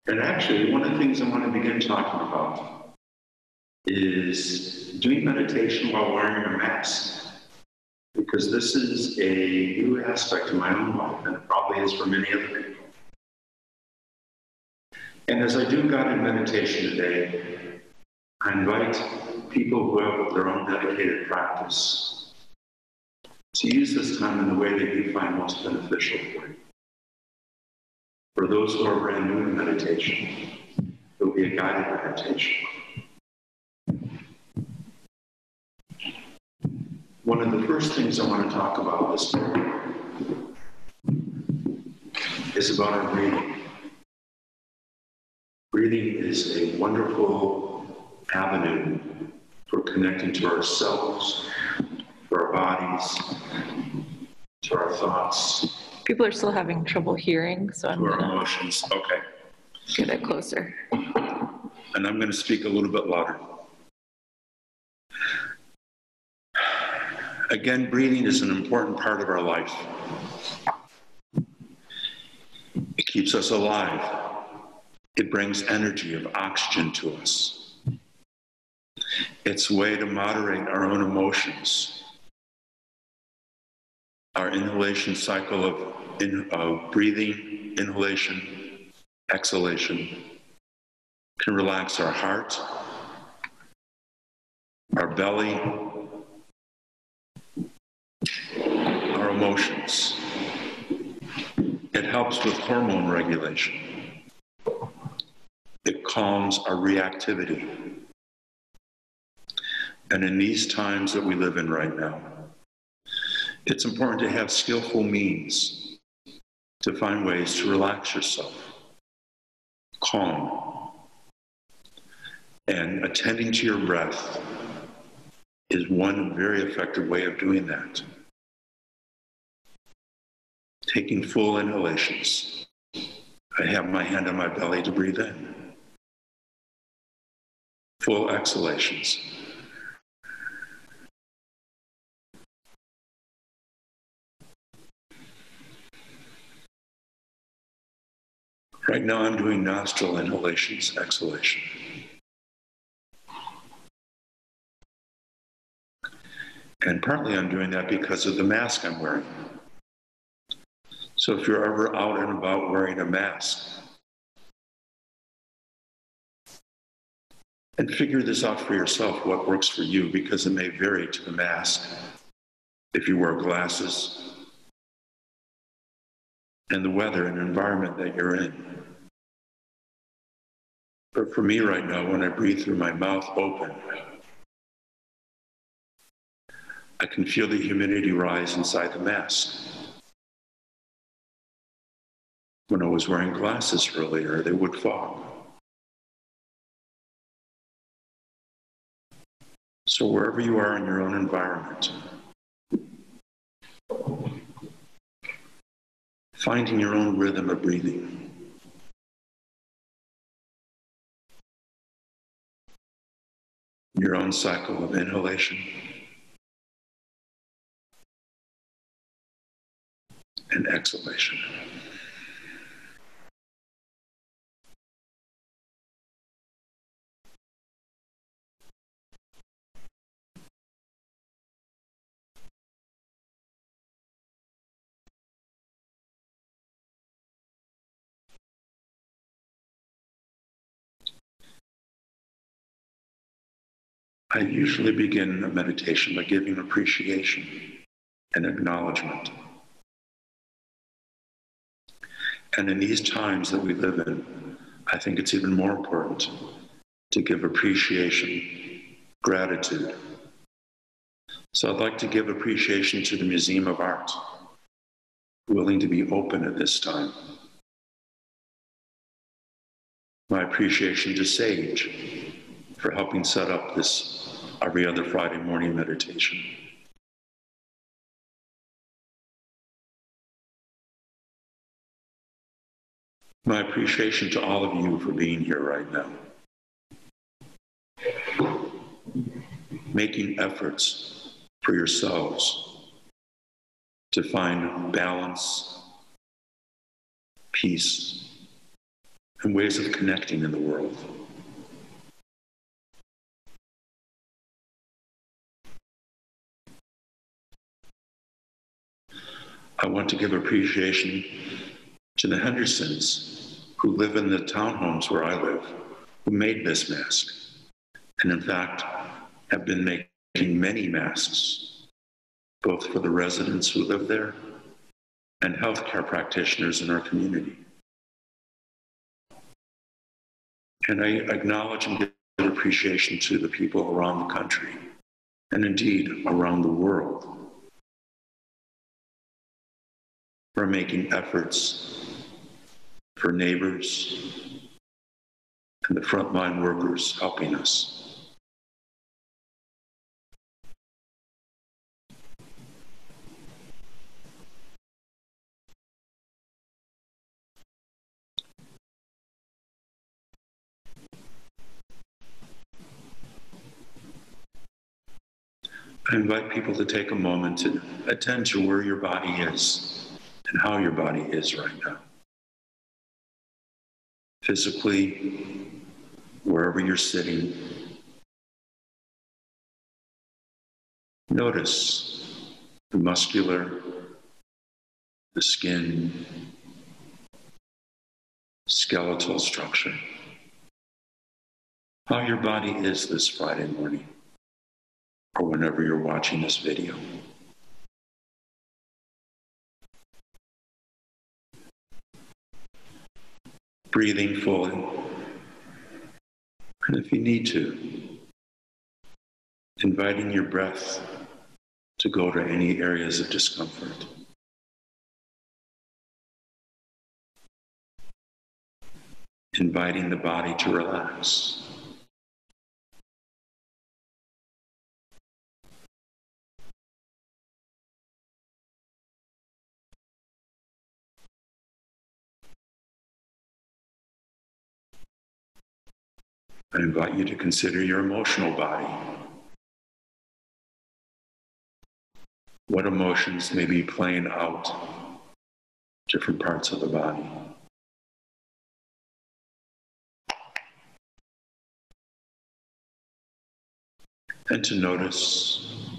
And actually, one of the things I want to begin talking about is doing meditation while wearing a mask, because this is a new aspect of my own life, and it probably is for many other people. And as I do guided meditation today, I invite people who have their own dedicated practice to use this time in the way that you find most beneficial for you. For those who are brand new in meditation, it will be a guided meditation. One of the first things I want to talk about this morning is about our breathing. Breathing is a wonderful avenue for connecting to ourselves, to our bodies, to our thoughts. People are still having trouble hearing, so I'm going to emotions. Okay. Get it closer. And I'm going to speak a little bit louder. Again, breathing is an important part of our life. It keeps us alive. It brings energy of oxygen to us. It's a way to moderate our own emotions. Our inhalation cycle of breathing, inhalation, exhalation can relax our heart, our belly, our emotions. It helps with hormone regulation. It calms our reactivity. And in these times that we live in right now, it's important to have skillful means to find ways to relax yourself, calm. And attending to your breath is one very effective way of doing that. Taking full inhalations. I have my hand on my belly to breathe in. Full exhalations. Right now I'm doing nostril inhalations, exhalation. And partly I'm doing that because of the mask I'm wearing. So if you're ever out and about wearing a mask, and figure this out for yourself, what works for you, because it may vary to the mask. If you wear glasses, and the weather and environment that you're in. But for me right now, when I breathe through my mouth open, I can feel the humidity rise inside the mask. When I was wearing glasses earlier, they would fog. So wherever you are in your own environment, finding your own rhythm of breathing. Your own cycle of inhalation and exhalation. I usually begin a meditation by giving appreciation and acknowledgement. And in these times that we live in, I think it's even more important to give appreciation, gratitude. So I'd like to give appreciation to the Museum of Art, willing to be open at this time. My appreciation to Sage for helping set up this every other Friday morning meditation. My appreciation to all of you for being here right now. Making efforts for yourselves to find balance, peace, and ways of connecting in the world. I want to give appreciation to the Hendersons who live in the townhomes where I live, who made this mask, and in fact have been making many masks, both for the residents who live there and healthcare practitioners in our community. And I acknowledge and give appreciation to the people around the country, and indeed around the world, for making efforts for neighbors and the frontline workers helping us. I invite people to take a moment to attend to where your body is and how your body is right now. Physically, wherever you're sitting, notice the muscular, the skin, skeletal structure, how your body is this Friday morning, or whenever you're watching this video. Breathing fully, and if you need to, inviting your breath to go to any areas of discomfort. Inviting the body to relax. I invite you to consider your emotional body. What emotions may be playing out different parts of the body. And to notice,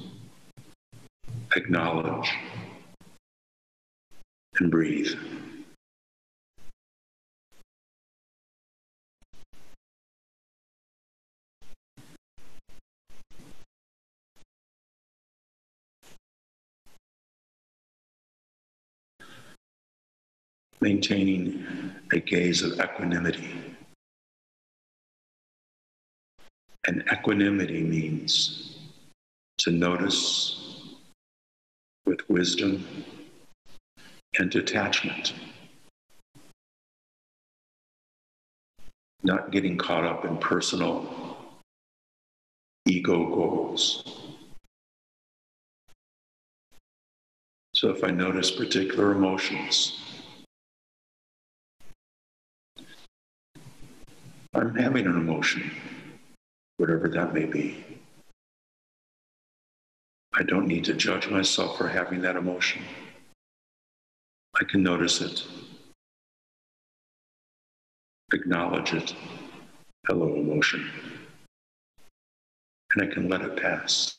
acknowledge, and breathe. Maintaining a gaze of equanimity. And equanimity means to notice with wisdom and detachment, not getting caught up in personal ego goals. So if I notice particular emotions, I'm having an emotion, whatever that may be. I don't need to judge myself for having that emotion. I can notice it, acknowledge it, hello emotion, and I can let it pass.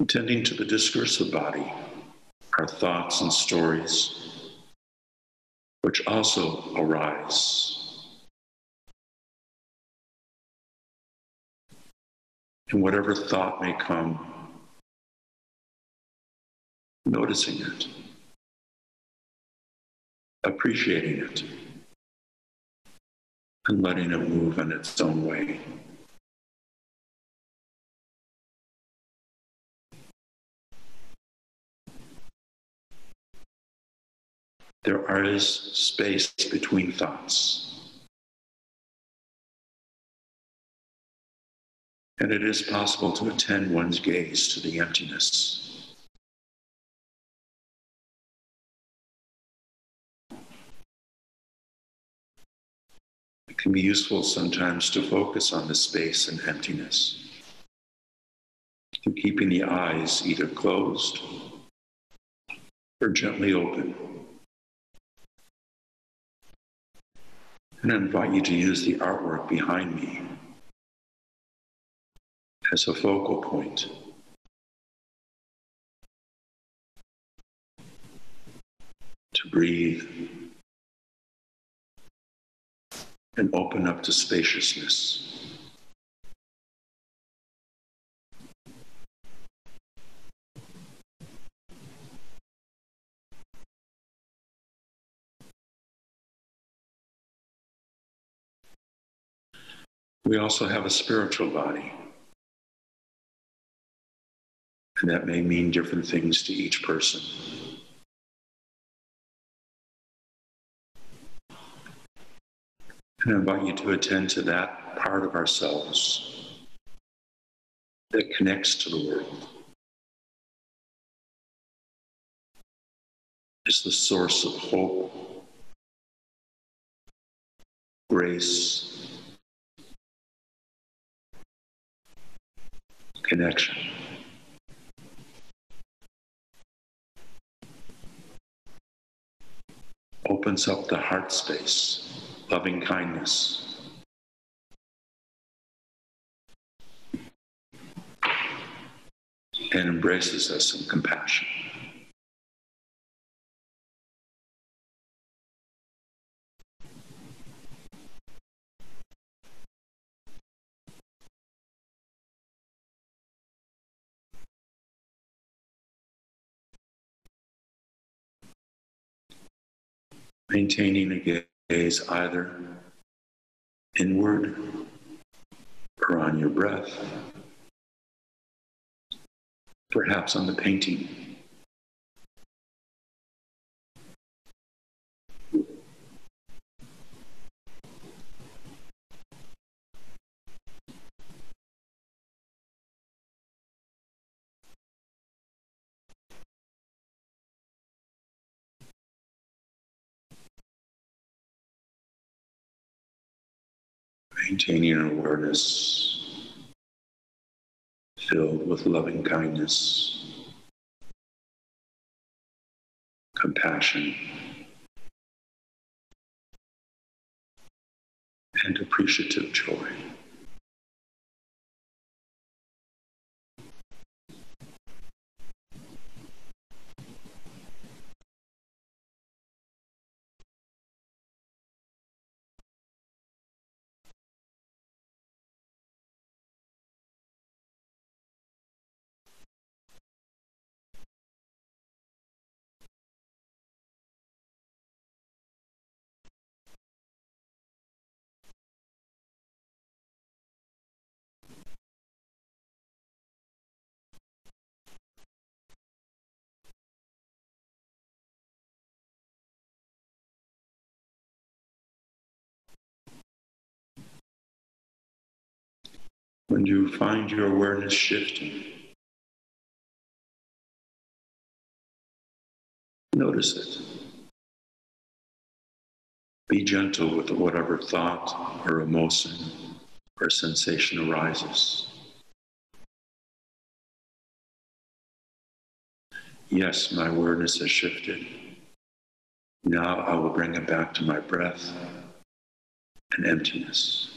Attending to the discursive body, our thoughts and stories, which also arise. And whatever thought may come, noticing it, appreciating it, and letting it move in its own way. There is space between thoughts. And it is possible to attend one's gaze to the emptiness. It can be useful sometimes to focus on the space and emptiness, through keeping the eyes either closed or gently open. And I invite you to use the artwork behind me as a focal point. To breathe and open up to spaciousness. We also have a spiritual body, and that may mean different things to each person. And I invite you to attend to that part of ourselves that connects to the world. It's the source of hope, grace, connection. Opens up the heart space, loving kindness. And embraces us in compassion. Maintaining a gaze either inward or on your breath, perhaps on the painting. Maintaining an awareness filled with loving kindness, compassion, and appreciative joy. When you find your awareness shifting, notice it. Be gentle with whatever thought or emotion or sensation arises. Yes, my awareness has shifted. Now I will bring it back to my breath and emptiness.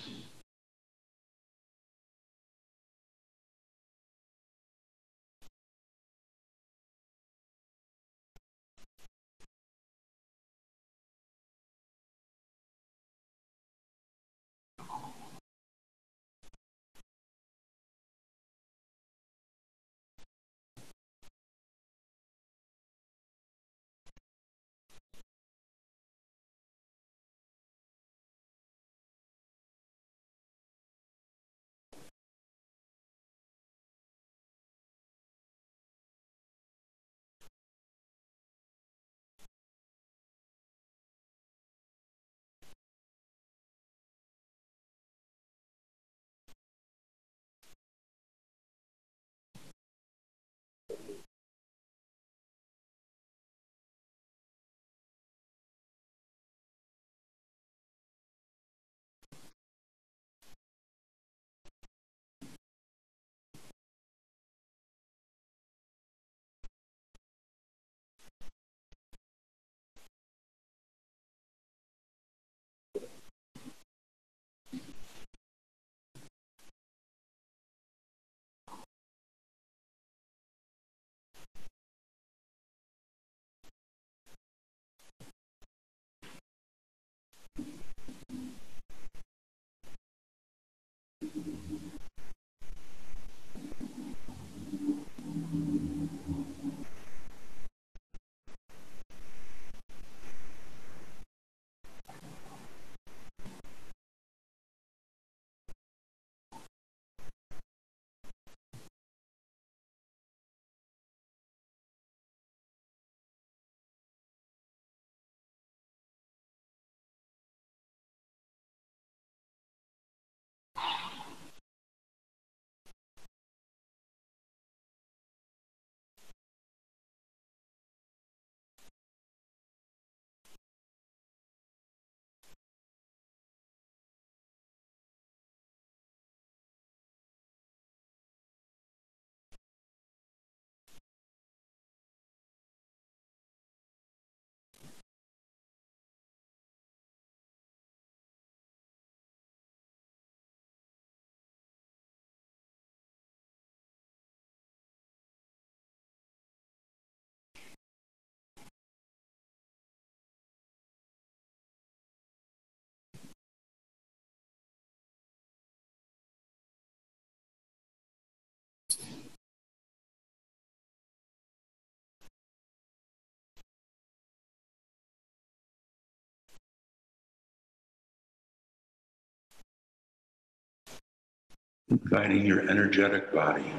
Inviting your energetic body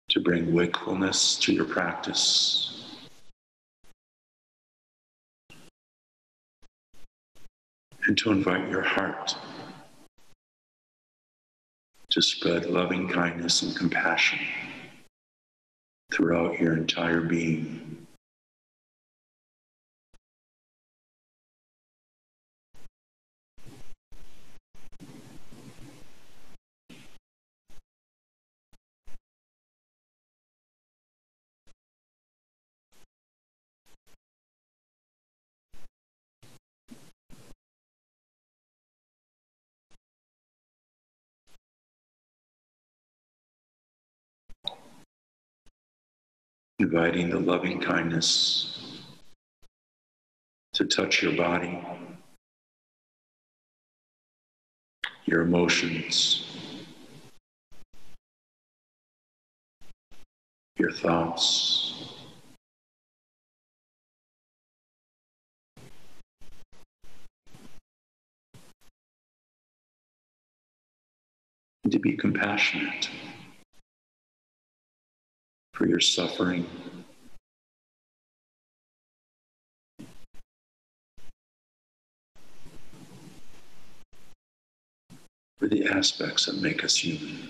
to bring wakefulness to your practice, and to invite your heart to spread loving kindness and compassion throughout your entire being. Inviting the loving kindness to touch your body, your emotions, your thoughts, and to be compassionate for your suffering, for the aspects that make us human.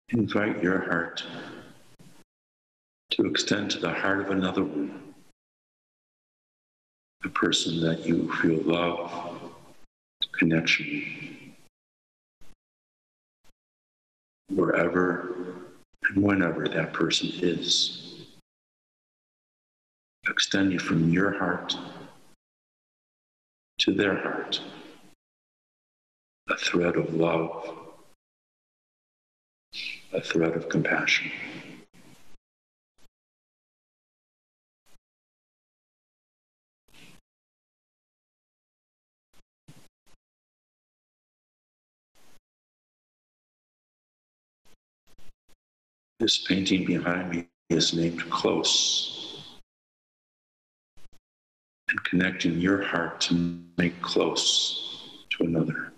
Invite your heart to extend to the heart of another one, the person that you feel love, connection, wherever and whenever that person is. Extending from your heart to their heart, a thread of love, a thread of compassion. This painting behind me is named Close, and connecting your heart to make close to another.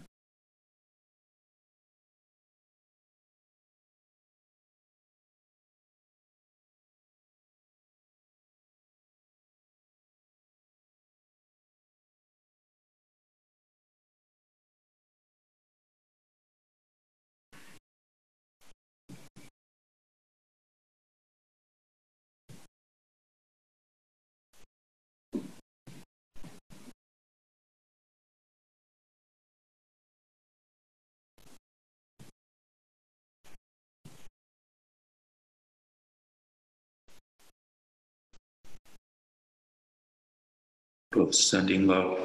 Both sending love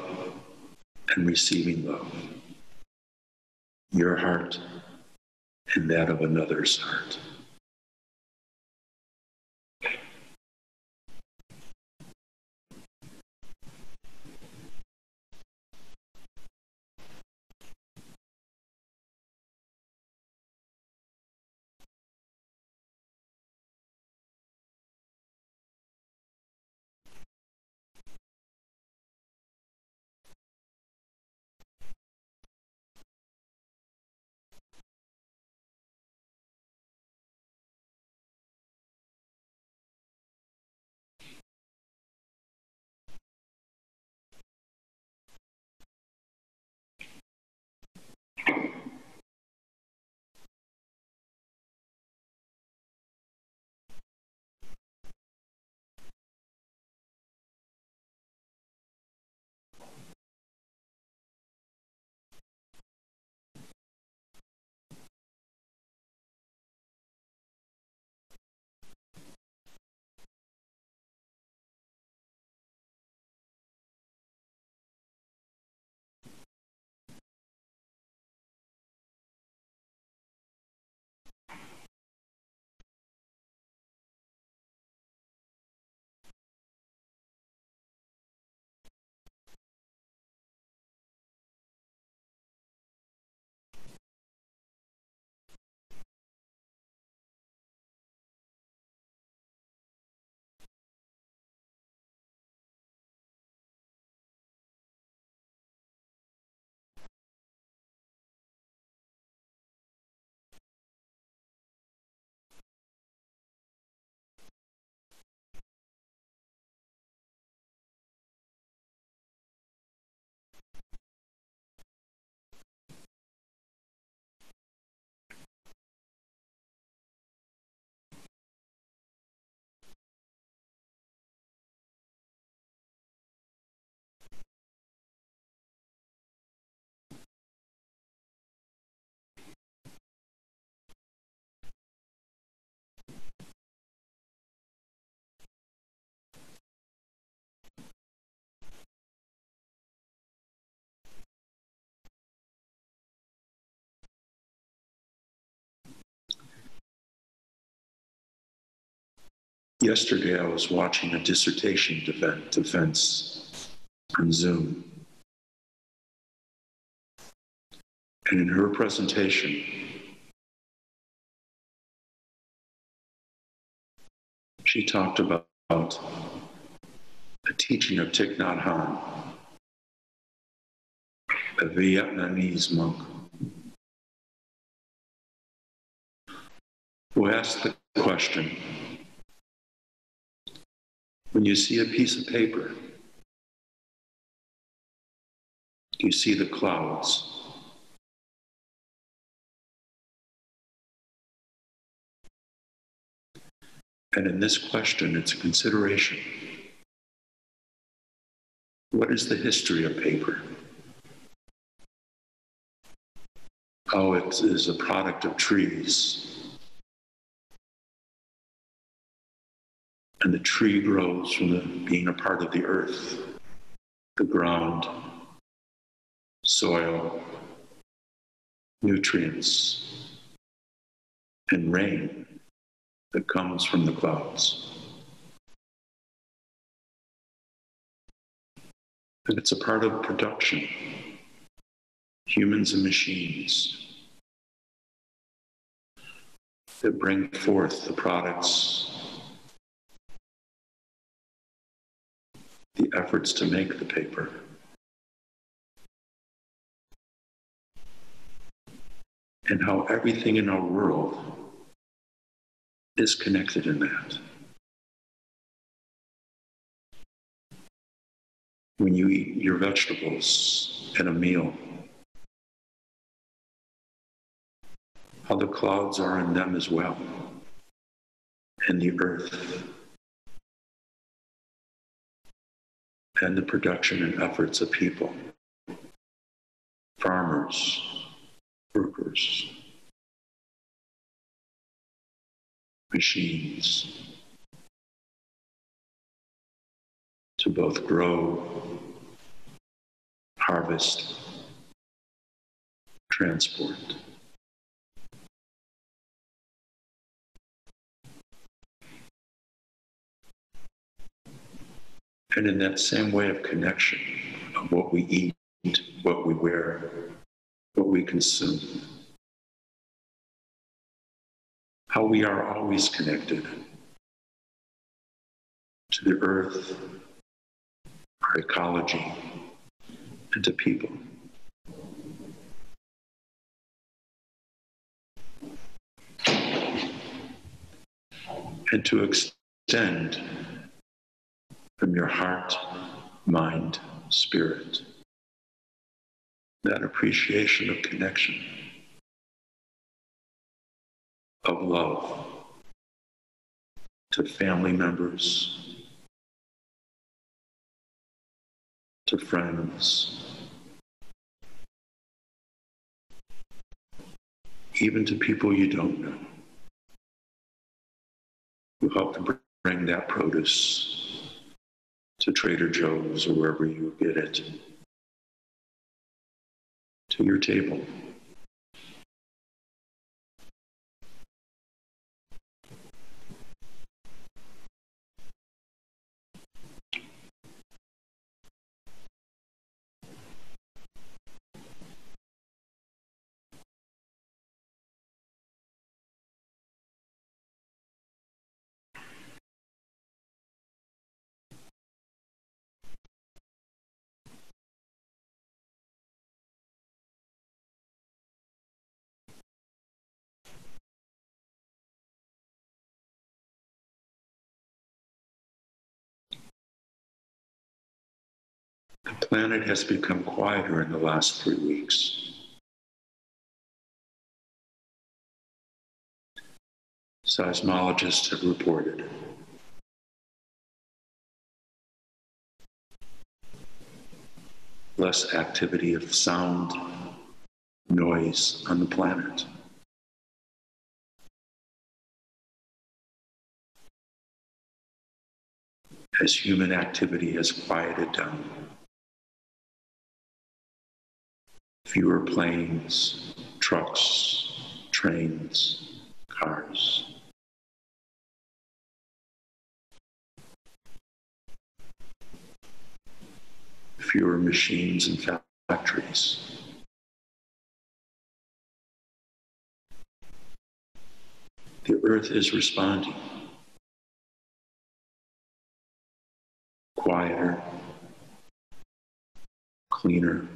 and receiving love. Your heart and that of another's heart. Yesterday, I was watching a dissertation defense on Zoom. And in her presentation, she talked about a teaching of Thich Nhat Hanh, a Vietnamese monk, who asked the question, when you see a piece of paper, do you see the clouds? And in this question, it's a consideration. What is the history of paper? How it is a product of trees. And the tree grows from being a part of the earth, the ground, soil, nutrients, and rain that comes from the clouds. And it's a part of production, humans and machines, that bring forth the products, the efforts to make the paper. And how everything in our world is connected in that. When you eat your vegetables at a meal, how the clouds are in them as well, and the earth, and the production and efforts of people, farmers, workers, machines, to both grow, harvest, transport. And in that same way of connection of what we eat, what we wear, what we consume, how we are always connected to the earth, our ecology, and to people. And to extend from your heart, mind, spirit, that appreciation of connection, of love to family members, to friends, even to people you don't know, who help to bring that produce to Trader Joe's or wherever you get it, to your table. The planet has become quieter in the last 3 weeks. Seismologists have reported less activity of sound, noise on the planet. As human activity has quieted down. Fewer planes, trucks, trains, cars. Fewer machines and factories. The earth is responding. Quieter, cleaner.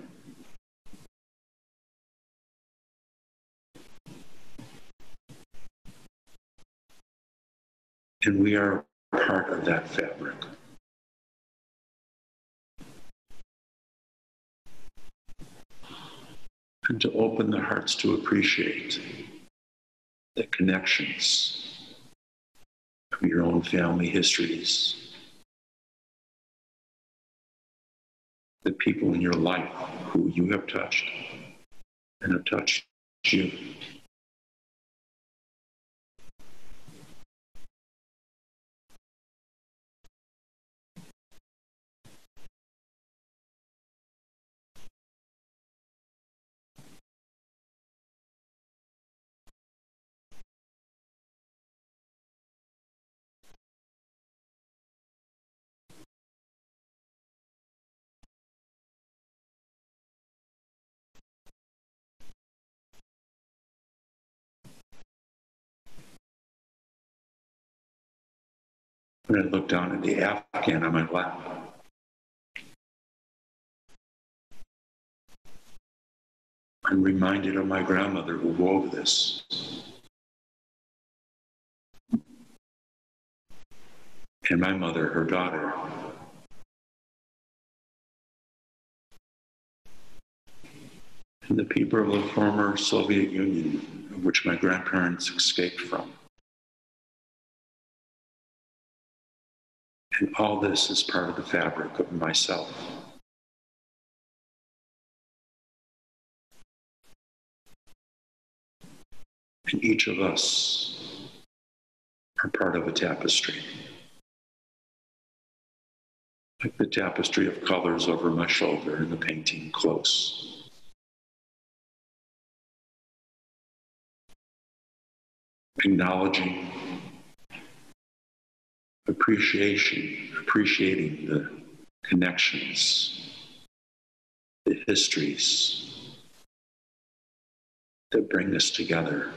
And we are part of that fabric. And to open the hearts to appreciate the connections of your own family histories, the people in your life who you have touched and have touched you. When I look down at the Afghan on my lap, I'm reminded of my grandmother who wove this. And my mother, her daughter. And the people of the former Soviet Union, of which my grandparents escaped from. And all this is part of the fabric of myself. And each of us are part of a tapestry. Like the tapestry of colors over my shoulder in the painting Close. Acknowledging, appreciating the connections, the histories that bring us together.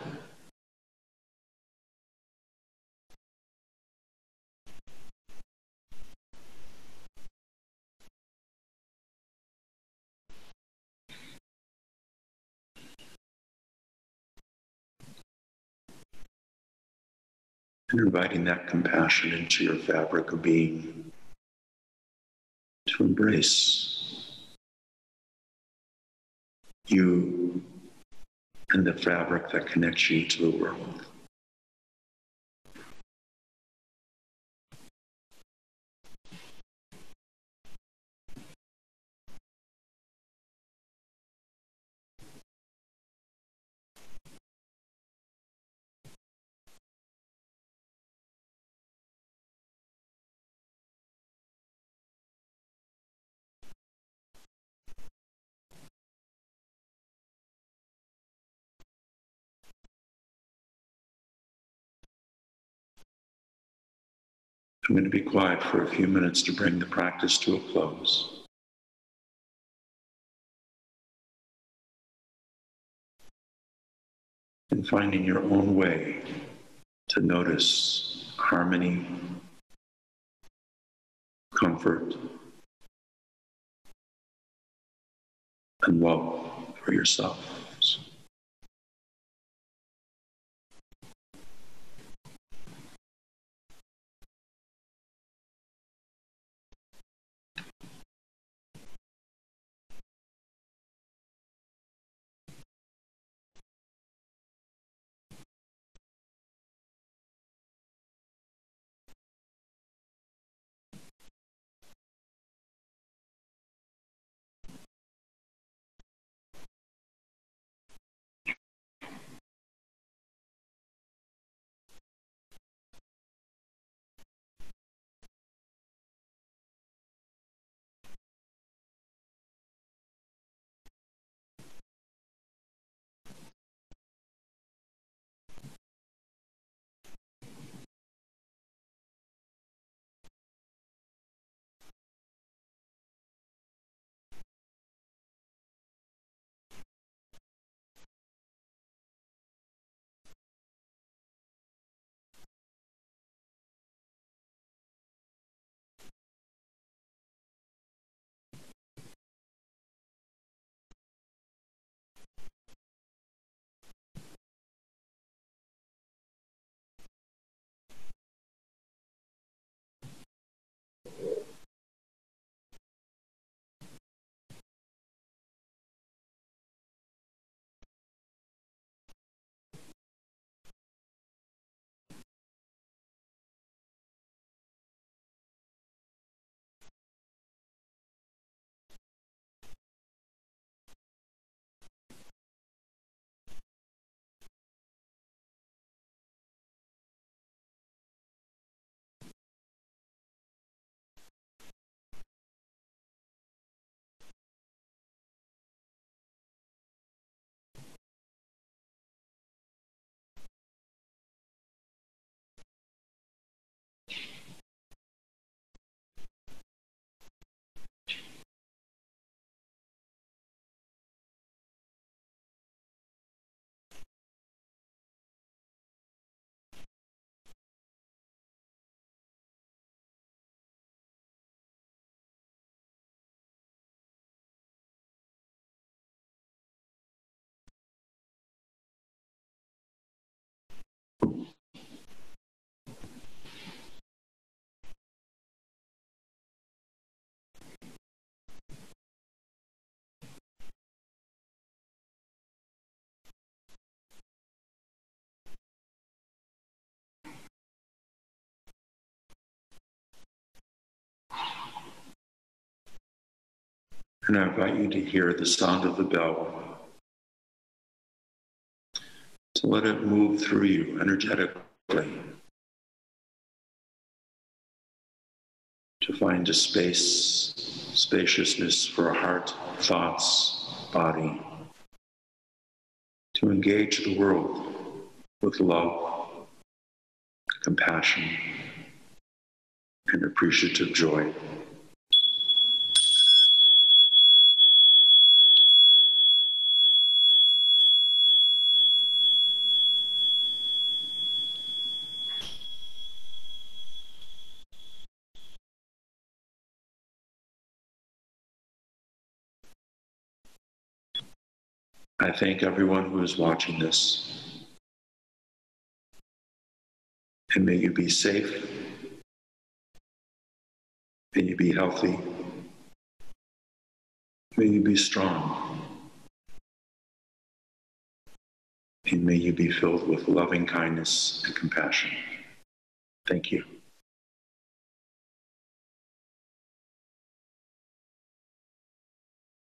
And inviting that compassion into your fabric of being to embrace you and the fabric that connects you to the world. I'm going to be quiet for a few minutes to bring the practice to a close. And finding your own way to notice harmony, comfort, and love for yourselves. And I invite you to hear the sound of the bell, to let it move through you energetically, to find a spaciousness for a heart, thoughts, body, to engage the world with love, compassion, and appreciative joy. I thank everyone who is watching this, and may you be safe, may you be healthy, may you be strong, and may you be filled with loving kindness and compassion. Thank you.